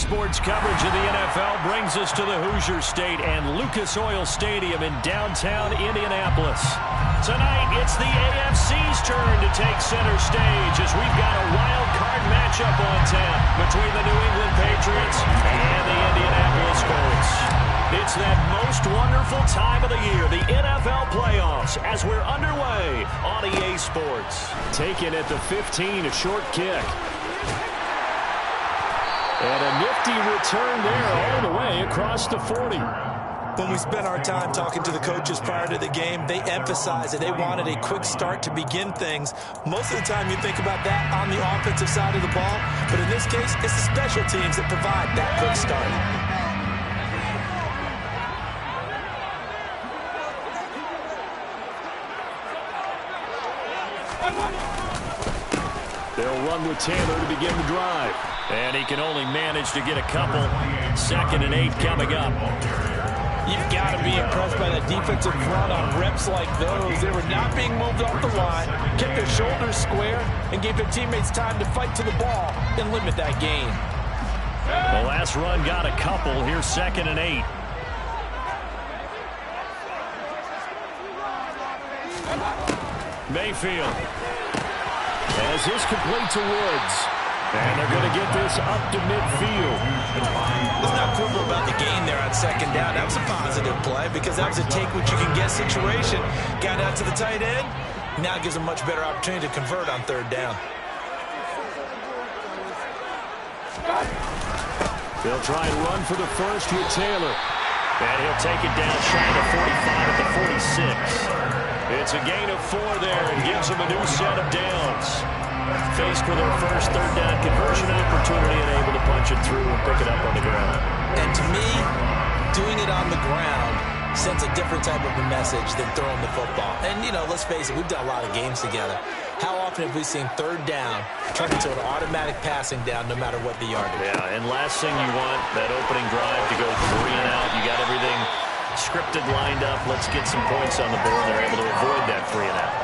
Sports coverage of the NFL brings us to the Hoosier State and Lucas Oil Stadium in downtown Indianapolis. Tonight, it's the AFC's turn to take center stage as we've got a wild card matchup on tap between the New England Patriots and the Indianapolis Colts. It's that most wonderful time of the year, the NFL playoffs, as we're underway on EA Sports. Taken at the 15, a short kick. And a nifty return there all the way across the 40. When we spent our time talking to the coaches prior to the game, they emphasized that they wanted a quick start to begin things. Most of the time you think about that on the offensive side of the ball, but in this case, it's the special teams that provide that quick start. They'll run with Taylor to begin the drive. And he can only manage to get a couple. 2nd and 8 coming up. You've got to be impressed by the defensive front on reps like those. They were not being moved off the line, kept their shoulders square, and gave their teammates time to fight to the ball and limit that gain. The last run got a couple. Here's 2nd and 8. Mayfield. As this complete to Woods. And they're going to get this up to midfield. Let's not quibble about the gain there on 2nd down. That was a positive play because that was a take-what-you-can-get situation. Got out to the tight end. Now gives them much better opportunity to convert on 3rd down. They'll try and run for the first with Taylor. And he'll take it down shy of the 45 at the 46. It's a gain of 4 there and gives them a new set of downs. Faced with their first 3rd down conversion opportunity and able to punch it through and pick it up on the ground. And to me, doing it on the ground sends a different type of a message than throwing the football. And, you know, let's face it, we've done a lot of games together. How often have we seen 3rd down turn into an automatic passing down no matter what the yardage? Yeah, and last thing you want, that opening drive to go 3 and out. You got everything scripted, lined up. Let's get some points on the board. They're able to avoid that 3 and out.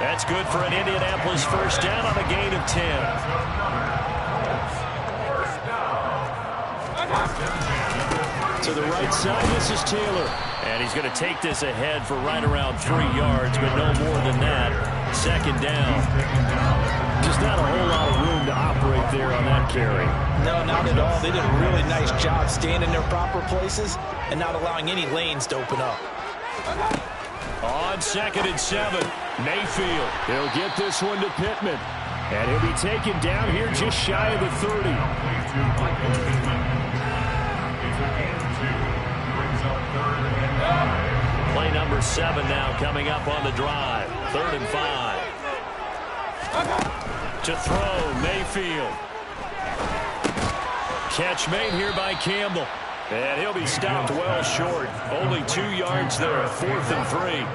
That's good for an Indianapolis first down on a gain of 10. To the right side, this is Taylor. And he's going to take this ahead for right around 3 yards, but no more than that. 2nd down. Just not a whole lot of room to operate there on that carry. No, not at all. They did a really nice job staying in their proper places and not allowing any lanes to open up. On 2nd and 7, Mayfield. He'll get this one to Pittman. And he'll be taken down here just shy of the 30. Play number 7 now coming up on the drive. 3rd and 5. To throw, Mayfield. Catch made here by Campbell. And he'll be stopped well short. Only 2 yards there, 4th and 3.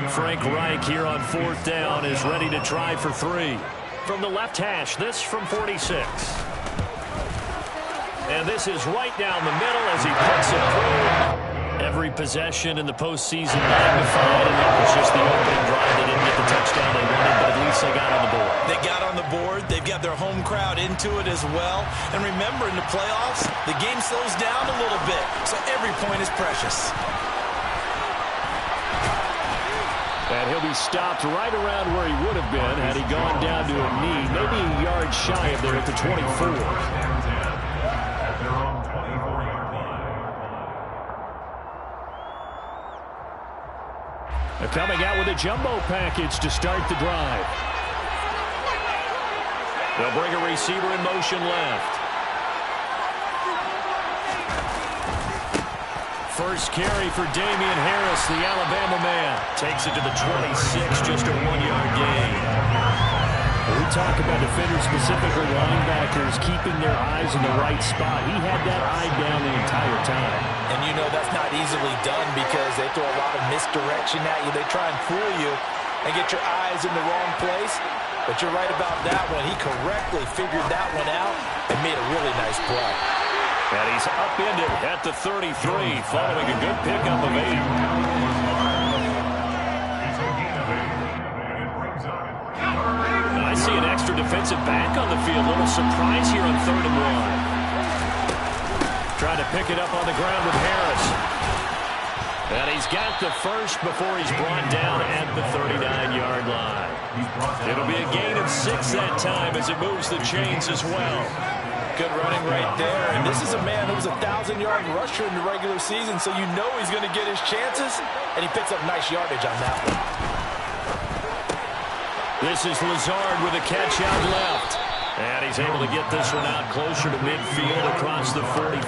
Frank Reich here on 4th down is ready to try for 3. From the left hash, this from 46. And this is right down the middle as he puts it through. Every possession in the postseason magnified, and that was just the opening drive. They didn't get the touchdown they wanted, but at least they got on the board. They got on the board. They've got their home crowd into it as well. And remember, in the playoffs, the game slows down a little bit, so every point is precious. And he'll be stopped right around where he would have been had he gone down to a knee, maybe a yard shy of there at the 24. They're coming out with a jumbo package to start the drive. They'll bring a receiver in motion left. First carry for Damian Harris, the Alabama man. Takes it to the 26, just a 1-yard gain. We talk about defenders, specifically linebackers, keeping their eyes in the right spot. He had that eye down the entire time. And you know that's not easily done because they throw a lot of misdirection at you. They try and fool you and get your eyes in the wrong place. But you're right about that one. He correctly figured that one out and made a really nice play. And he's upended at the 33 following a good pickup of 8. I see an extra defensive back on the field. A little surprise here on 3rd and 1. pick it up on the ground with Harris. And he's got the first before he's brought down at the 39-yard line. It'll be a gain of 6 that time as it moves the chains as well. Good running right there. And this is a man who was a 1,000-yard rusher in the regular season, so you know he's going to get his chances, and he picks up nice yardage on that one. This is Lazard with a catch out left. And he's able to get this one out closer to midfield across the 45.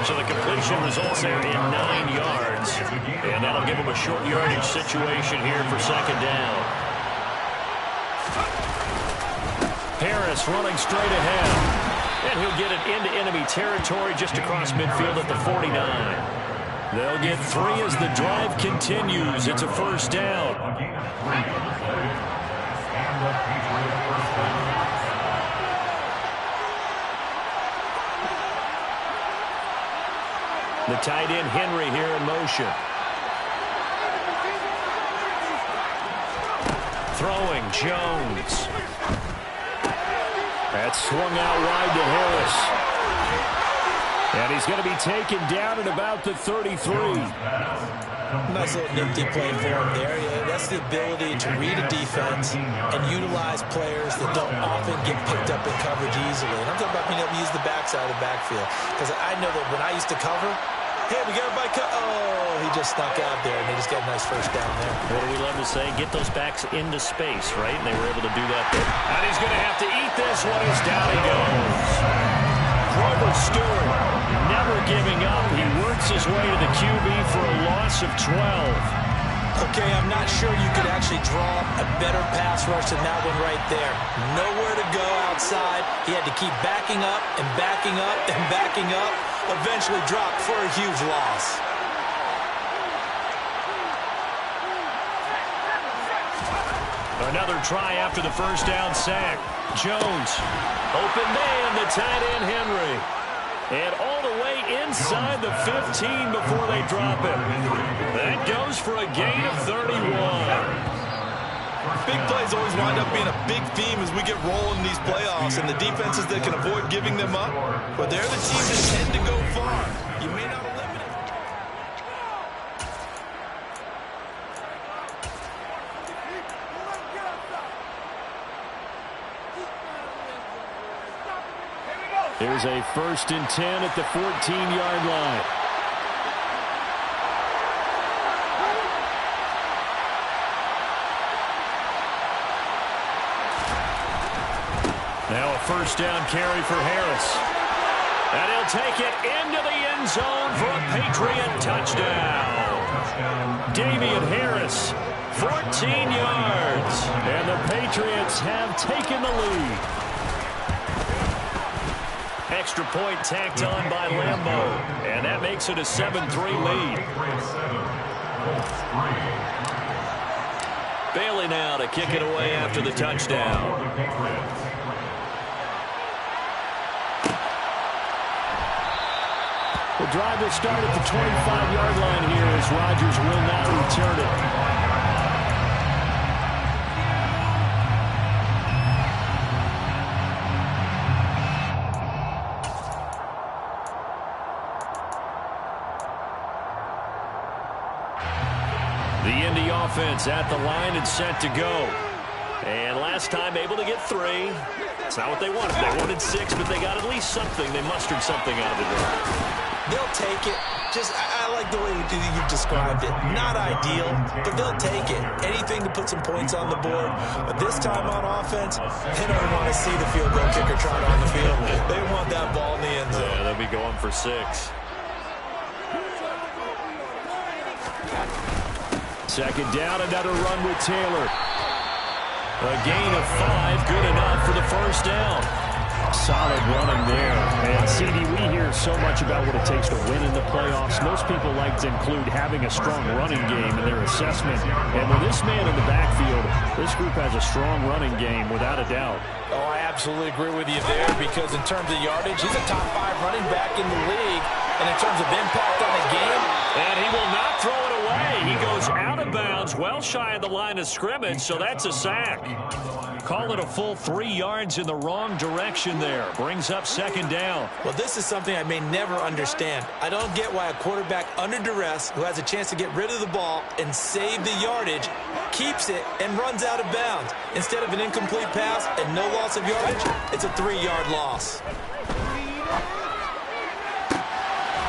So the completion results there in 9 yards. And that'll give him a short yardage situation here for second down. Harris running straight ahead. And he'll get it into enemy territory just across midfield at the 49. They'll get 3 as the drive continues. It's a first down. The tight end Henry here in motion. Throwing Jones. That's swung out wide to Harris. And he's going to be taken down at about the 33. Nice little nifty play for him there. Yeah, that's the ability to read a defense and utilize players that don't often get picked up in coverage easily. And I'm talking about being able to use the backside of the backfield. Because I know that when I used to cover, hey, we got everybody oh, he just snuck out there, and they just got a nice first down there. What do we love to say? Get those backs into space, right? And they were able to do that there. And he's going to have to eat this one as down he goes. Grover Stewart never giving up. He works his way to the QB for a loss of 12. Okay, I'm not sure you could actually draw a better pass rush than that one right there. Nowhere to go outside. He had to keep backing up and backing up and backing up. Eventually dropped for a huge loss. Another try after the first down sack. Jones, open man, the tight end Henry. And all the way inside the 15 before they drop it. That goes for a gain of 31. Big plays always wind up being a big theme as we get rolling in these playoffs, and the defenses that can avoid giving them up, but they're the teams that tend to go far. You may not eliminate. Here's a 1st and 10 at the 14-yard line. Now a first down carry for Harris. And he'll take it into the end zone for a Patriot touchdown. Damian Harris, 14 yards. And the Patriots have taken the lead. Extra point tacked on by Lambeau. And that makes it a 7-3 lead. Bailey now to kick it away after the touchdown. The drive will start at the 25-yard line here as Rodgers will now return it. Offense at the line and set to go. And last time able to get 3. That's not what they wanted. They wanted 6, but they got at least something. They mustered something out of it. They'll take it. I like the way you've described it. Not ideal, but they'll take it. Anything to put some points on the board. But this time on offense, they don't want to see the field goal kicker trot on the field. They want that ball in the end zone. Yeah, they'll be going for 6. Second down, another run with Taylor. A gain of 5, good enough for the first down. Solid running there. And CD, we hear so much about what it takes to win in the playoffs. Most people like to include having a strong running game in their assessment. And with this man in the backfield, this group has a strong running game without a doubt. Oh, I absolutely agree with you there because in terms of yardage, he's a top 5 running back in the league. And in terms of impact on the game, and he will not throw it away. He goes out of bounds, well shy of the line of scrimmage, so that's a sack. call it a full 3 yards in the wrong direction there. Brings up second down. Well, this is something I may never understand. I don't get why a quarterback under duress who has a chance to get rid of the ball and save the yardage keeps it and runs out of bounds. Instead of an incomplete pass and no loss of yardage, it's a 3-yard loss.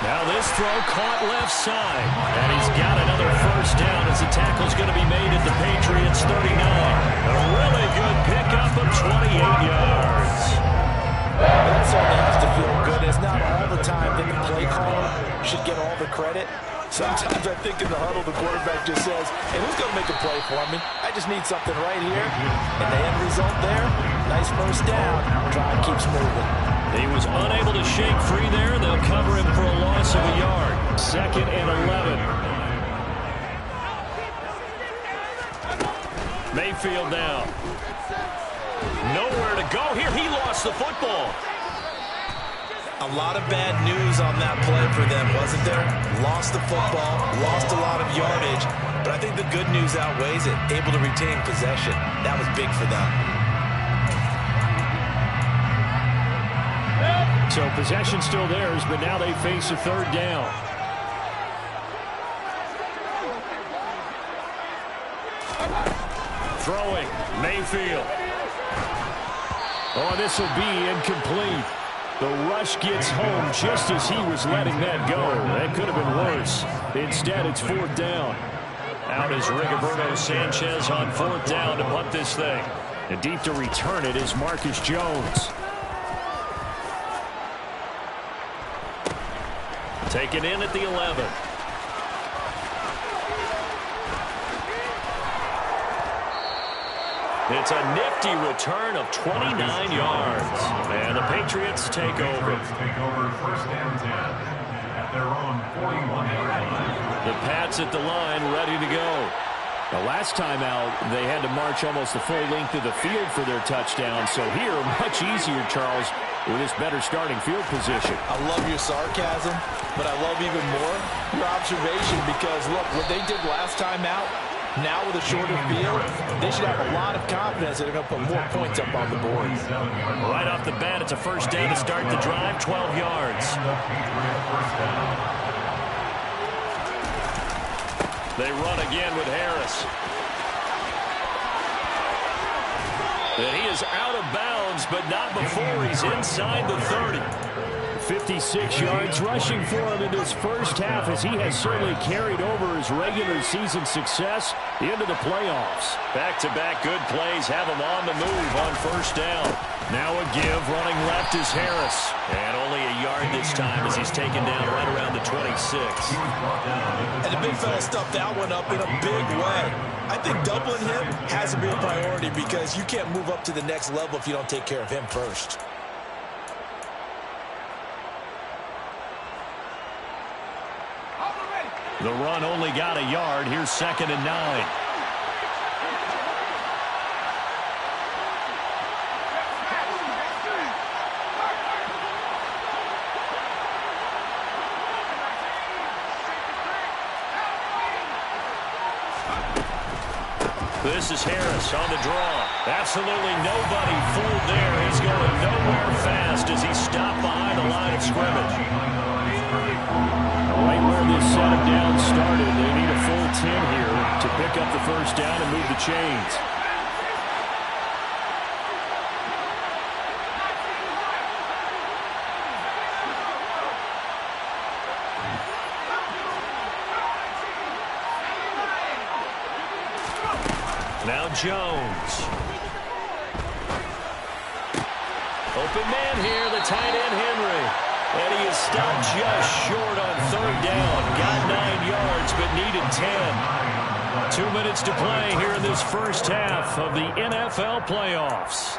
Now this throw caught left side. And he's got another first down as the tackle's going to be made at the Patriots 39. A really good pickup of 28 yards. That certainly has to feel good. It's not all the time that the play caller should get all the credit. Sometimes I think in the huddle the quarterback just says, hey, who's going to make a play for me? I just need something right here. And the end result there, nice first down. Drive keeps moving. He was unable to shake free there. They'll cover him for a loss of a yard. 2nd and 11. Mayfield now. Nowhere to go here. He lost the football. A lot of bad news on that play for them, wasn't there? Lost the football, lost a lot of yardage, but I think the good news outweighs it. Able to retain possession. That was big for them. So possession still theirs, but now they face a 3rd down. Throwing, Mayfield. Oh, this will be incomplete. The rush gets home just as he was letting that go. That could have been worse. Instead, it's 4th down. Out is Rigoberto Sanchez on 4th down to punt this thing. And deep to return it is Marcus Jones. Taken in at the 11. It's a nifty return of 29 yards. And the Patriots take over. First and 10 at their own 41-yard line. The Pats at the line, ready to go. The last time out, they had to march almost the full length of the field for their touchdown. So here, much easier, Charles, with this better starting field position. I love your sarcasm, but I love even more your observation because, look, what they did last time out, now with a shorter field, they should have a lot of confidence that they're going to put more points up on the board. Right off the bat, it's a first down to start the drive, 12 yards. They run again with Harris. And he is out of bounds, but not before he's inside the 30. 56 yards rushing for him in this first half as he has certainly carried over his regular season success into the playoffs. Back-to-back good plays have him on the move on first down. Now a give, running left is Harris. And only a yard this time as he's taken down right around the 26. And the big fella stuffed that one up in a big way. I think doubling him has to be a priority because you can't move up to the next level if you don't take care of him first. The run only got a yard. Here's 2nd and 9. This is Harris on the draw. Absolutely nobody fooled there. He's going nowhere fast as he stopped behind the line of scrimmage. Right where this set him down started, they need a full 10 here to pick up the first down and move the chains. Now Jones. Open man here, the tight end Henry. And he is stopped just short on 3rd down. Got 9 yards, but needed 10. 2 minutes to play here in this first half of the NFL playoffs.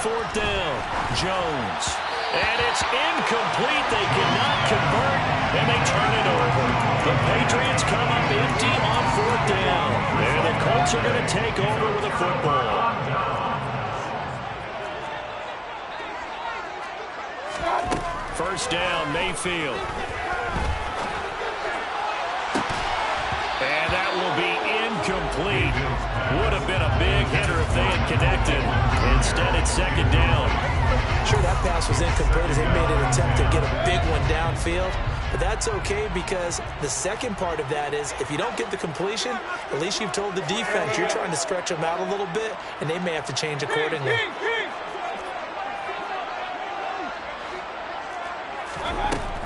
4th down. Jones. And it's incomplete. They cannot convert, and they turn it over. The Patriots come up empty on 4th down. And the Colts are going to take over with a football. First down, Mayfield. And that will be incomplete. Would have been a big hitter if they had connected. Instead, it's 2nd down. Sure, that pass was incomplete as they made an attempt to get a big one downfield. But that's okay because the second part of that is if you don't get the completion, at least you've told the defense you're trying to stretch them out a little bit, and they may have to change accordingly.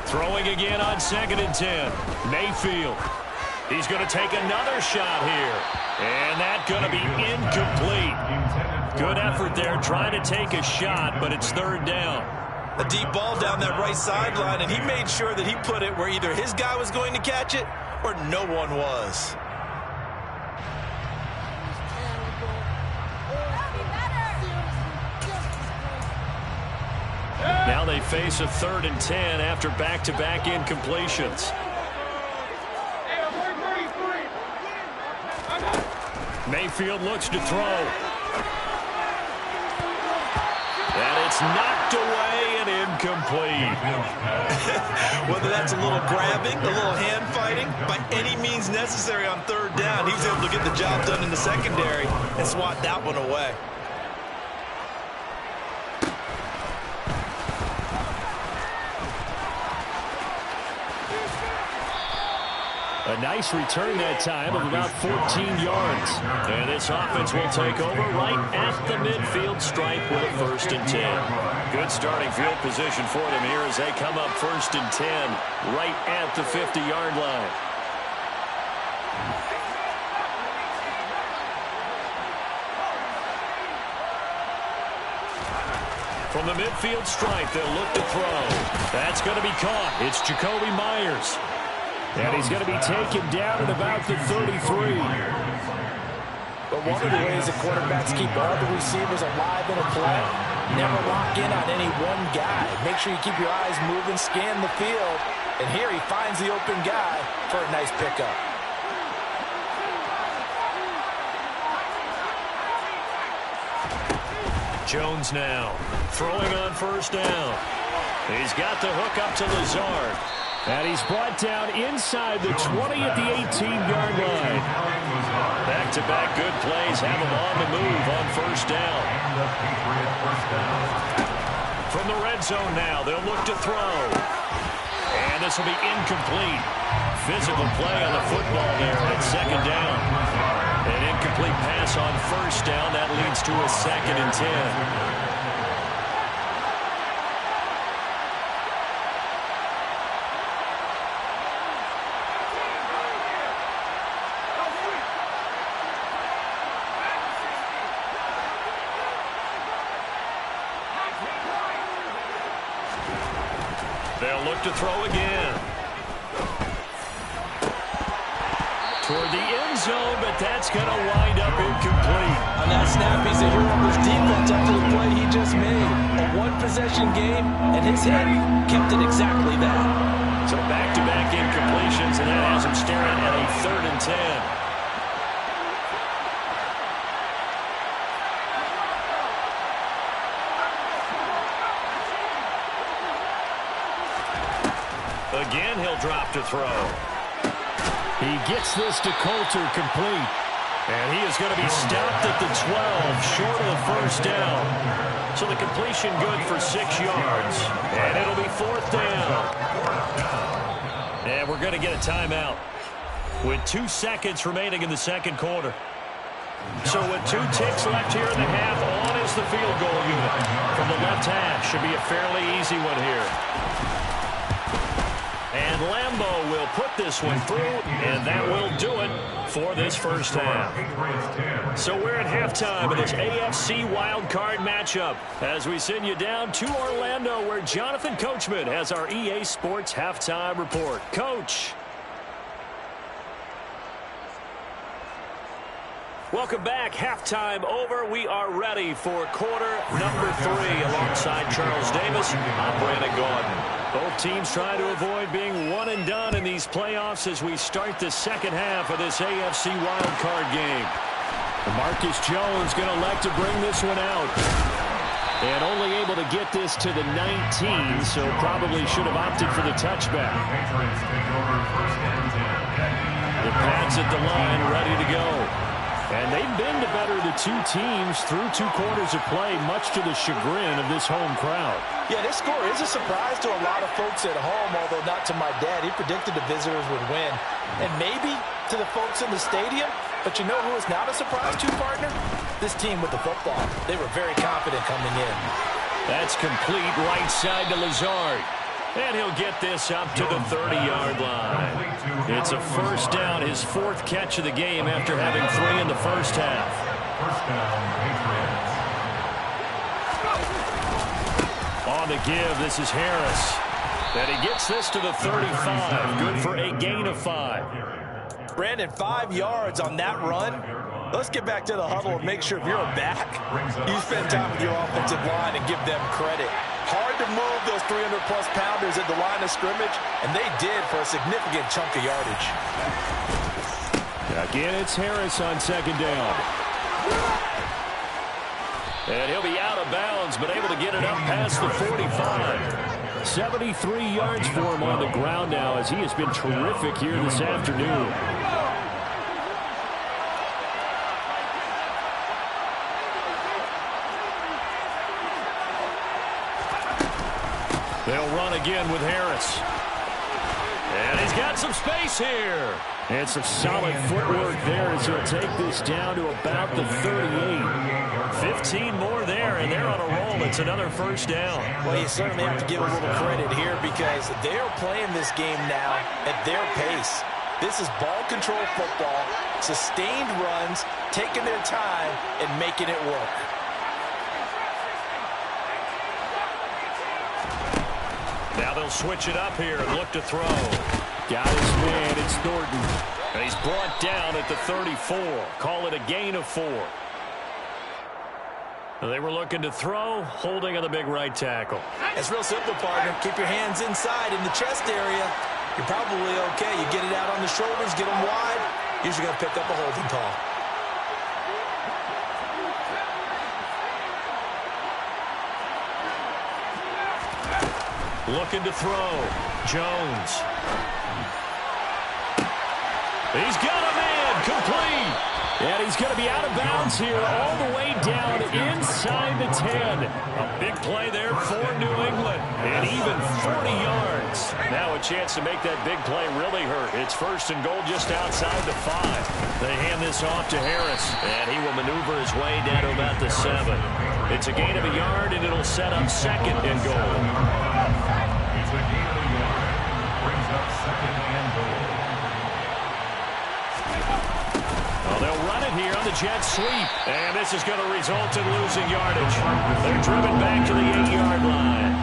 Throwing again on 2nd and 10. Mayfield. He's going to take another shot here. And that's going to be incomplete. Good effort there trying to take a shot, but it's 3rd down. A deep ball down that right sideline, and he made sure that he put it where either his guy was going to catch it or no one was. Now they face a 3rd and 10 after back-to-back incompletions. Mayfield looks to throw. And it's knocked away and incomplete. Whether that's a little grabbing, a little hand fighting, by any means necessary on 3rd down, he was able to get the job done in the secondary and swat that one away. A nice return that time of about 14 yards. And this offense will take over right at the midfield stripe with a 1st and 10. Good starting field position for them here as they come up 1st and 10 right at the 50-yard line. From the midfield stripe, they'll look to throw. That's going to be caught. It's Jacoby Myers. And he's going to be taken down at about the 33. But one of the ways that quarterbacks keep all the receivers alive in a play, never lock in on any one guy. Make sure you keep your eyes moving, scan the field. And here he finds the open guy for a nice pickup. Jones now throwing on 1st down. He's got the hook up to Lazard. And he's brought down inside the 20 at the 18-yard line. Back-to-back good plays have him on the move on 1st down. From the red zone now, they'll look to throw. And this will be incomplete. Physical play on the football there at 2nd down. An incomplete pass on 1st down. That leads to a 2nd and 10. They'll look to throw again. Toward the end zone, but that's going to wind up incomplete. On that snap, he's a hero of his defense after the play he just made. A one-possession game, and his head kept it exactly that. So back-to-back incompletions, and that has him staring at a 3rd and 10. Again, he'll drop to throw. He gets this to Coulter complete. And he is going to be stopped at the 12, short of the 1st down. So the completion good for 6 yards. And it'll be 4th down. And we're going to get a timeout with 2 seconds remaining in the 2nd quarter. So with 2 ticks left here in the half, on is the field goal unit. From the left half, should be a fairly easy one here. And Lambeau will put this one through, and that will do it for this 1st half. So we're at halftime of this AFC Wildcard matchup as we send you down to Orlando where Jonathan Coachman has our EA Sports Halftime Report. Coach. Welcome back. Halftime over. We are ready for quarter number 3 alongside Charles Davis. I'm Brandon Gaudin. Both teams trying to avoid being one and done in these playoffs as we start the second half of this AFC Wildcard game. Marcus Jones going to elect to bring this one out. And only able to get this to the 19, so probably should have opted for the touchback. The Pats at the line, ready to go. And they've been to better the two teams through 2 quarters of play, much to the chagrin of this home crowd. Yeah, this score is a surprise to a lot of folks at home, although not to my dad. He predicted the visitors would win. And maybe to the folks in the stadium. But you know who is not a surprise to, partner? This team with the football. They were very confident coming in. That's complete right side to Lazard. And he'll get this up to the 30-yard line. It's a first down, his 4th catch of the game after having 3 in the first half. On the give, this is Harris. And he gets this to the 35. Good for a gain of 5. Brandon, 5 yards on that run. Let's get back to the huddle and make sure if you're a back, you spend time with your offensive line and give them credit. Hard to move those 300-plus pounders at the line of scrimmage, and they did for a significant chunk of yardage. Again, it's Harris on second down. And he'll be out of bounds, but able to get it up past the 45. 73 yards for him on the ground now as he has been terrific here this afternoon. They'll run again with Harris. And he's got some space here. And some solid footwork there as he'll take this down to about the 38. 15 more there, and they're on a roll. It's another first down. Well, you certainly have to give a little credit here because they're playing this game now at their pace. This is ball control football, sustained runs, taking their time, and making it work. Now they'll switch it up here and look to throw. Got his man, it's Thornton. And he's brought down at the 34. Call it a gain of 4. They were looking to throw, holding on the big right tackle. It's real simple, partner. Keep your hands inside in the chest area. You're probably okay. You get it out on the shoulders, get them wide. Usually going to pick up a holding call. Looking to throw. Jones. He's got a man. Complete. And he's going to be out of bounds here all the way down inside the 10. A big play there for New England. And even 40 yards. Now a chance to make that big play really hurt. It's first and goal just outside the 5. They hand this off to Harris. And he will maneuver his way down to about the 7. It's a gain of a yard, and it'll set up second and goal. It's a gain of a yard. Brings up second and goal. Well, they'll run it here on the jet sweep. And this is going to result in losing yardage. They're driven back to the 8-yard line.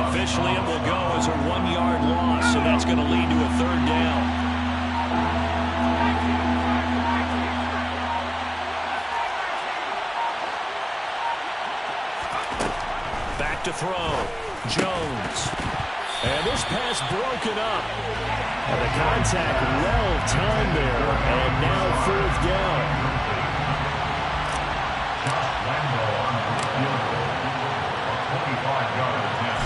Officially, it will go as a 1-yard loss, so that's going to lead to a 3rd down. Back to throw. Jones. And this pass broken up. And the contact well timed there. And now 4th down. Josh Lambo on the field goal. 25 yards now.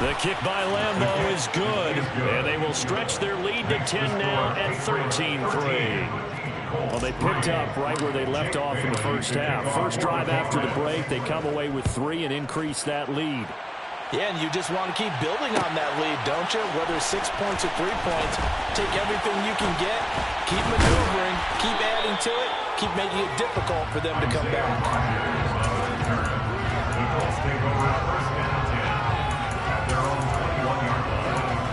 The kick by Lambo is good. And they will stretch their lead to 10 now at 13-3. Well, they picked up right where they left off in the first half. First drive after the break, they come away with 3 and increase that lead. Yeah, and you just want to keep building on that lead, don't you? Whether it's 6 points or 3 points, take everything you can get, keep maneuvering, keep adding to it, keep making it difficult for them to come back. Eagles take over first and 10 at their own 21-yard line.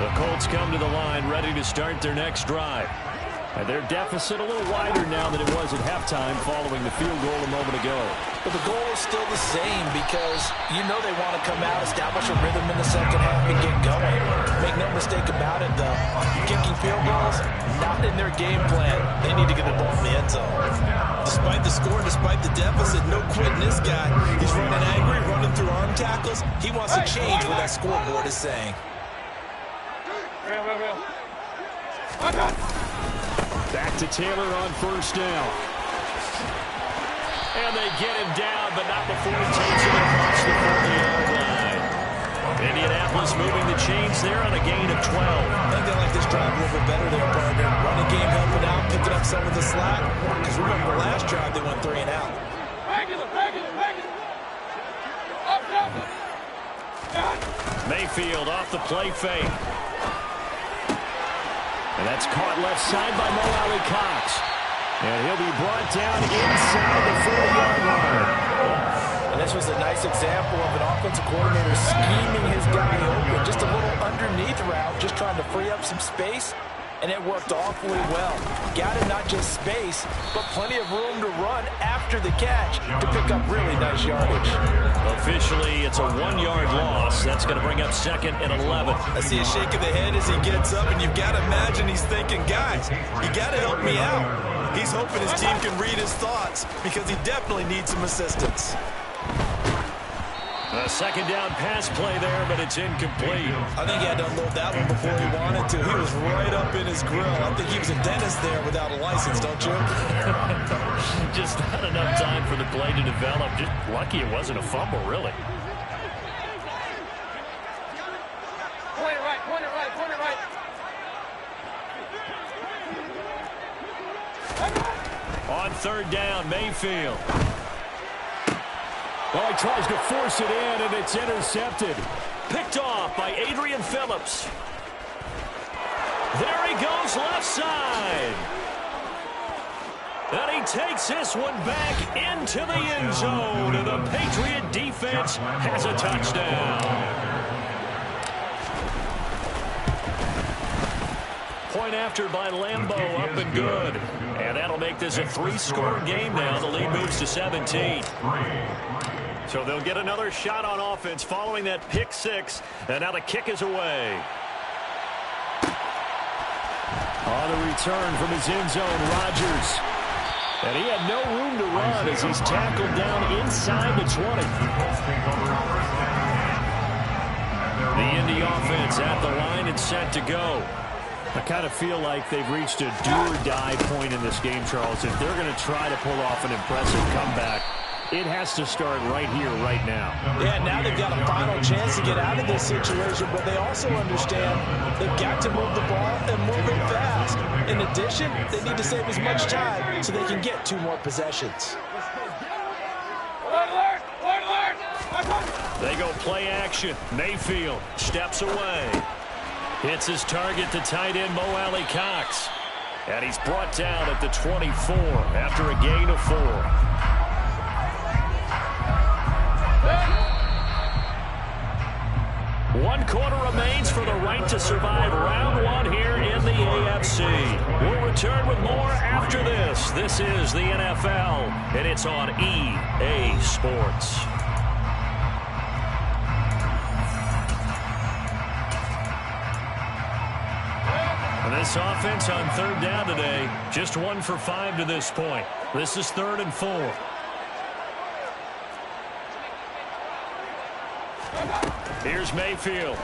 The Colts come to the line ready to start their next drive. And their deficit a little wider now than it was at halftime following the field goal a moment ago. But the goal is still the same because you know they want to come out, establish a rhythm in the second half, and get going. Make no mistake about it, though. Kicking field goals, not in their game plan. They need to get the ball in the end zone. Despite the score, despite the deficit, no quitting this guy. He's running angry, running through arm tackles. He wants to change what that scoreboard is saying. Back to Taylor on first down. And they get him down, but not before he takes it across the 40-yard line. Indianapolis moving the chains there on a gain of 12. I think they like this drive a little bit better there, partner. Running game helping out, picking up some of the slack. Because remember, the last drive they went 3 and out. Mayfield off the play fake. And that's caught left side by Mo Alley-Cox. And he'll be brought down inside the 40-yard line. And this was a nice example of an offensive coordinator scheming his guy open. Just a little underneath route, just trying to free up some space. And it worked awfully well. Got him not just space, but plenty of room to run after the catch to pick up really nice yardage. Officially, it's a 1-yard loss. That's going to bring up second and 11. I see a shake of the head as he gets up, and you've got to imagine he's thinking, guys, you got to help me out. He's hoping his team can read his thoughts because he definitely needs some assistance. A second down pass play there, but it's incomplete. I think he had to unload that one before he wanted to. He was right up in his grill. I think he was a dentist there without a license, don't you? Just not enough time for the play to develop. Just lucky it wasn't a fumble, really. Point it right, point it right, point it right. On third down, Mayfield. Well, he tries to force it in, and it's intercepted. Picked off by Adrian Phillips. There he goes left side. And he takes this one back into the end zone. And the Patriot defense has a touchdown. Point after by Lambeau, up and good. And that'll make this a 3-score game now. The lead moves to 17. So they'll get another shot on offense following that pick 6. And now the kick is away. On the return from his end zone, Rodgers. And he had no room to run as he's tackled down inside the 20. The Indy offense at the line and set to go. I kind of feel like they've reached a do-or-die point in this game, Charles. If they're going to try to pull off an impressive comeback, it has to start right here, right now. Yeah, now they've got a final chance to get out of this situation, but they also understand they've got to move the ball and move it fast. In addition, they need to save as much time so they can get 2 more possessions. They go play action. Mayfield steps away. Hits his target to tight end Mo Alley-Cox. And he's brought down at the 24 after a gain of 4. 1 quarter remains for the right to survive round 1 here in the AFC. We'll return with more after this. This is the NFL, and it's on EA Sports. This offense on third down today, just 1 for 5 to this point. This is 3rd and 4. Here's Mayfield.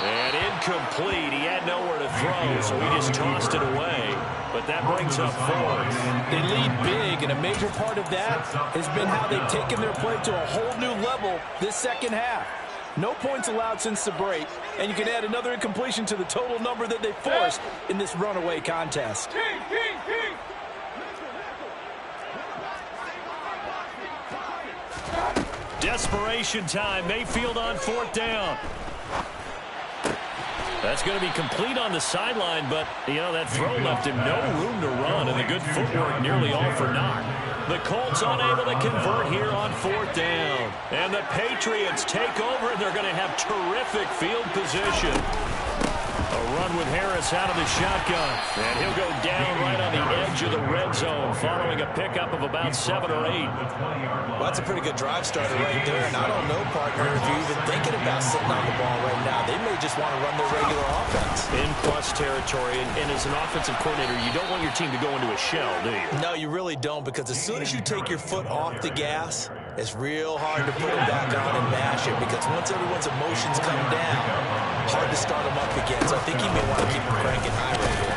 And incomplete. He had nowhere to throw, so he just tossed it away. But that brings up 4th. They lead big, and a major part of that has been how they've taken their play to a whole new level this second half. No points allowed since the break, and you can add another incompletion to the total number that they forced in this runaway contest. Desperation time. Mayfield on 4th down. That's going to be complete on the sideline, but, you know, that throw left him no room to run, and the good footwork nearly all for naught. The Colts unable to convert here on 4th down. And the Patriots take over, and they're going to have terrific field position. A run with Harris out of the shotgun. And he'll go down right on the edge of the red zone following a pickup of about 7 or 8. Well, that's a pretty good drive starter right there. And I don't know, partner, if you're even thinking about sitting on the ball right now. They may just want to run their regular offense. In plus territory. And as an offensive coordinator, you don't want your team to go into a shell, do you? No, you really don't, because as soon as you take your foot off the gas, it's real hard to put it back on and mash it, because once everyone's emotions come down, hard to start them up again. So I think he may want to keep them cranking high right here.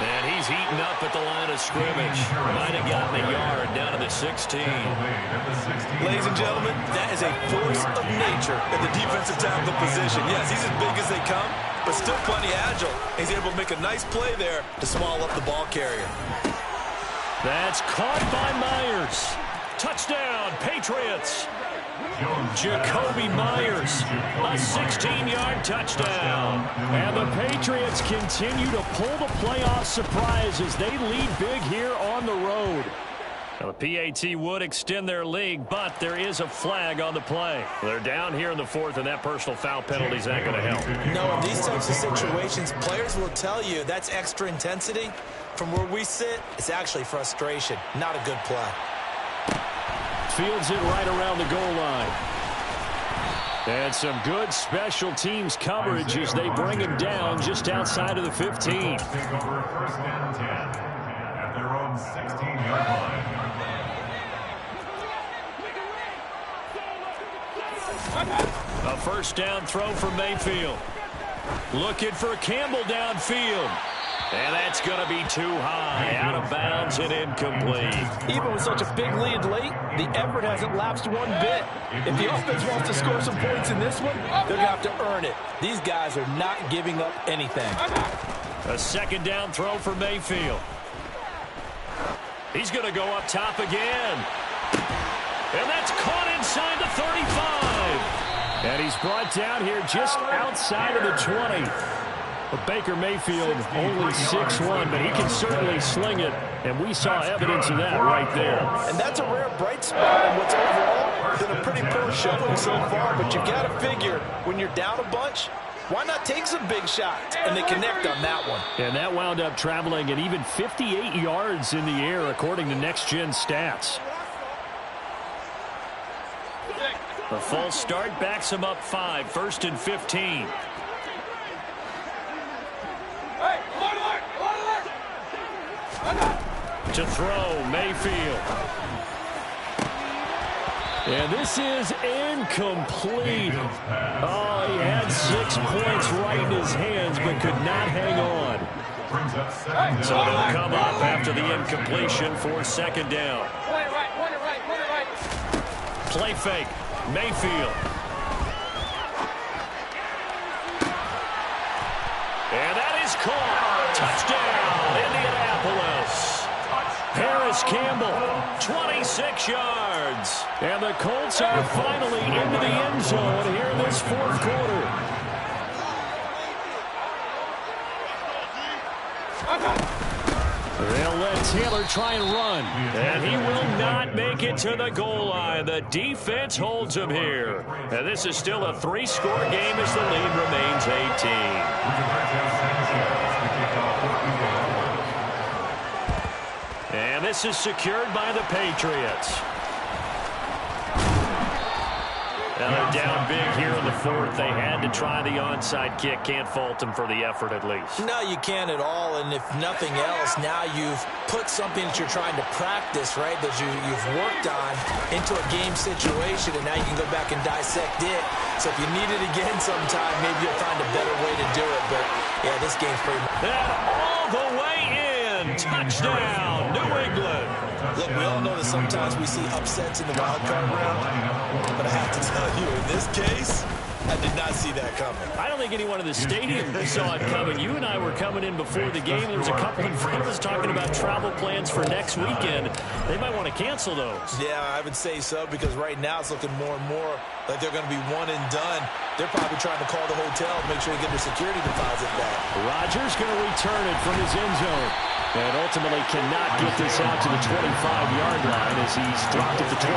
And he's heating up at the line of scrimmage. Might have gotten a yard down to the 16. Ladies and gentlemen, that is a force of nature at the defensive tackle position. Yes, he's as big as they come, but still plenty agile. He's able to make a nice play there to swallow up the ball carrier. That's caught by Myers. Touchdown, Patriots. Jacoby Myers, a 16-yard touchdown. And the Patriots continue to pull the playoff surprise as they lead big here on the road. Now, the PAT would extend their lead, but there is a flag on the play. They're down here in the 4th, and that personal foul penalty is not going to help. No, in these types of situations, players will tell you that's extra intensity. From where we sit, it's actually frustration. Not a good play. Fields it right around the goal line. And some good special teams coverage as they bring him down just outside of the 15. Take over 1st and 10 at their own 16-yard line. A first down throw for Mayfield. Looking for Campbell downfield. And that's going to be too high, out of bounds and incomplete. Even with such a big lead late, the effort hasn't lapsed one bit. If the offense wants to score some points in this one, they're going to have to earn it. These guys are not giving up anything. A second down throw for Mayfield. He's going to go up top again. And that's caught inside the 35. And he's brought down here just outside of the 20. But Baker Mayfield only 6'1", but he can certainly sling it, and we saw evidence of that right there. And that's a rare bright spot in what's overall been a pretty poor showing so far, but you've got to figure when you're down a bunch, why not take some big shots? And they connect on that one. And that wound up traveling at even 58 yards in the air, according to Next Gen Stats. The false start backs him up 5, 1st and 15. To throw, Mayfield. And this is incomplete. Oh, he had 6 points right in his hands, but could not hang on. So they'll come up after the incompletion for 2nd down. Play fake, Mayfield. And that is caught. Touchdown, Indianapolis. Harris Campbell, 26 yards. And the Colts are finally into the end zone here in this 4th quarter. They'll let Taylor try and run. And he will not make it to the goal line. The defense holds him here. And this is still a 3-score game as the lead remains 18. And this is secured by the Patriots. Now they're down big here in the 4th. They had to try the onside kick. Can't fault them for the effort at least. No, you can't at all. And if nothing else, now you've put something that you're trying to practice, right, that you've worked on into a game situation, and now you can go back and dissect it. So if you need it again sometime, maybe you'll find a better way to do it. But, yeah, this game's pretty much... And all the way in. Touchdown, New England. Look, we all know that sometimes we see upsets in the wildcard round, but I have to tell you, in this case, I did not see that coming. I don't think anyone in the stadium saw it coming. You and I were coming in before the game. There was a couple in front of us talking about travel plans for next weekend. They might want to cancel those. Yeah, I would say so, because right now it's looking more and more like they're going to be one and done. They're probably trying to call the hotel and make sure they get their security deposit back. Rodgers going to return it from his end zone. And ultimately cannot get this out to the 25-yard line as he's dropped at the 23.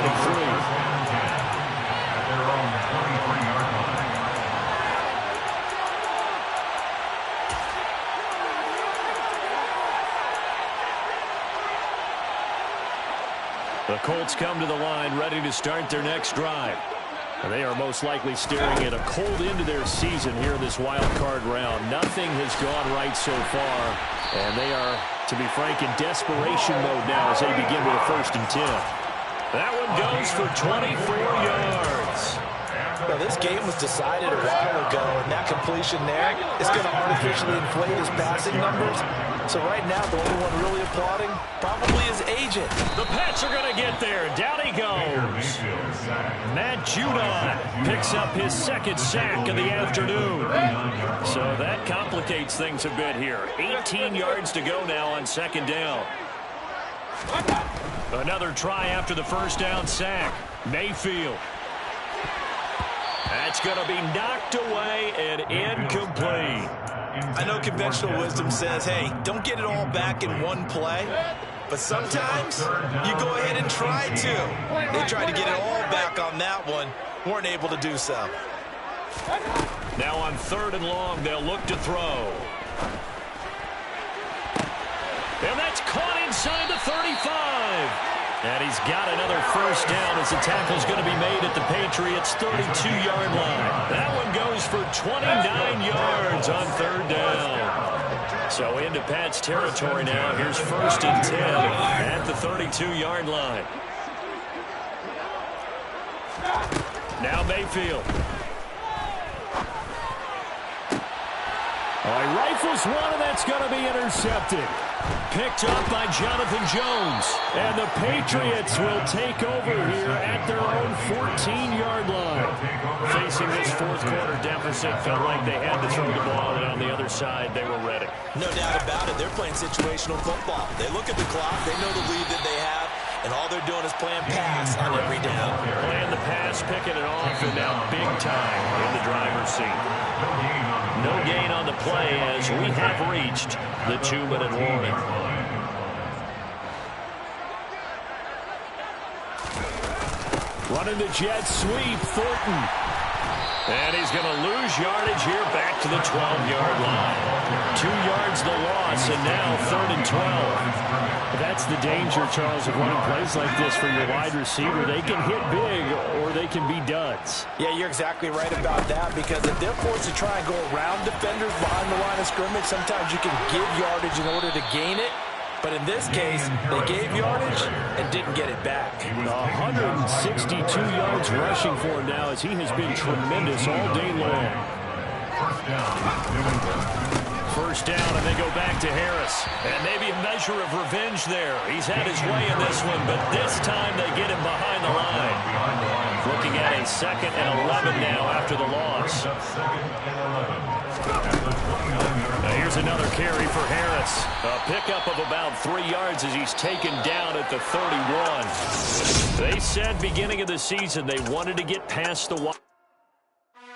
The Colts come to the line ready to start their next drive. And they are most likely staring at a cold end to their season here in this wild card round. Nothing has gone right so far. And they are, to be frank, in desperation mode now as they begin with a 1st and 10. That one goes for 24 yards. Well, this game was decided a while ago, and that completion there is going to artificially inflate his passing numbers. So right now, the only one really applauding probably his agent. The Pats are going to get there. Down he goes. Matt Judon picks up his 2nd sack of the afternoon. So that complicates things a bit here. 18 yards to go now on 2nd down. Another try after the 1st down sack. Mayfield. That's going to be knocked away and incomplete. I know conventional wisdom says, hey, don't get it all back in one play. But sometimes you go ahead and try to. They tried to get it all back on that one. Weren't able to do so. Now on 3rd and long, they'll look to throw. And that's caught inside the 35. And he's got another 1st down as the tackle's going to be made at the Patriots' 32-yard line. That one goes for 29 yards on 3rd down. So into Pat's territory now. Here's 1st and 10 at the 32-yard line. Now Mayfield. He rifles one, and that's going to be intercepted. Picked up by Jonathan Jones. And the Patriots will take over here at their own 14-yard line. Facing this 4th quarter deficit, felt like they had to throw the ball, and on the other side, they were ready. No doubt about it. They're playing situational football. They look at the clock. They know the lead that they have. And all they're doing is playing pass on every down. Playing the pass, picking it off, and now big time in the driver's seat. No gain on the play as we have reached the 2-minute warning. Running the jet sweep, Thornton. And he's going to lose yardage here back to the 12-yard line. 2 yards the loss, and now 3rd and 12. That's the danger, Charles, of running plays like this for your wide receiver. They can hit big or they can be duds. Yeah, you're exactly right about that, because if they're forced to try and go around defenders behind the line of scrimmage, sometimes you can give yardage in order to gain it. But in this case, they gave yardage and didn't get it back. 162 yards rushing for him now as he has been tremendous all day long. 1st down, and they go back to Harris. And maybe a measure of revenge there. He's had his way in this one, but this time they get him behind the line. Looking at a 2nd and 11 now after the loss. Now here's another carry for Harris. A pickup of about 3 yards as he's taken down at the 31. They said beginning of the season they wanted to get past the wide.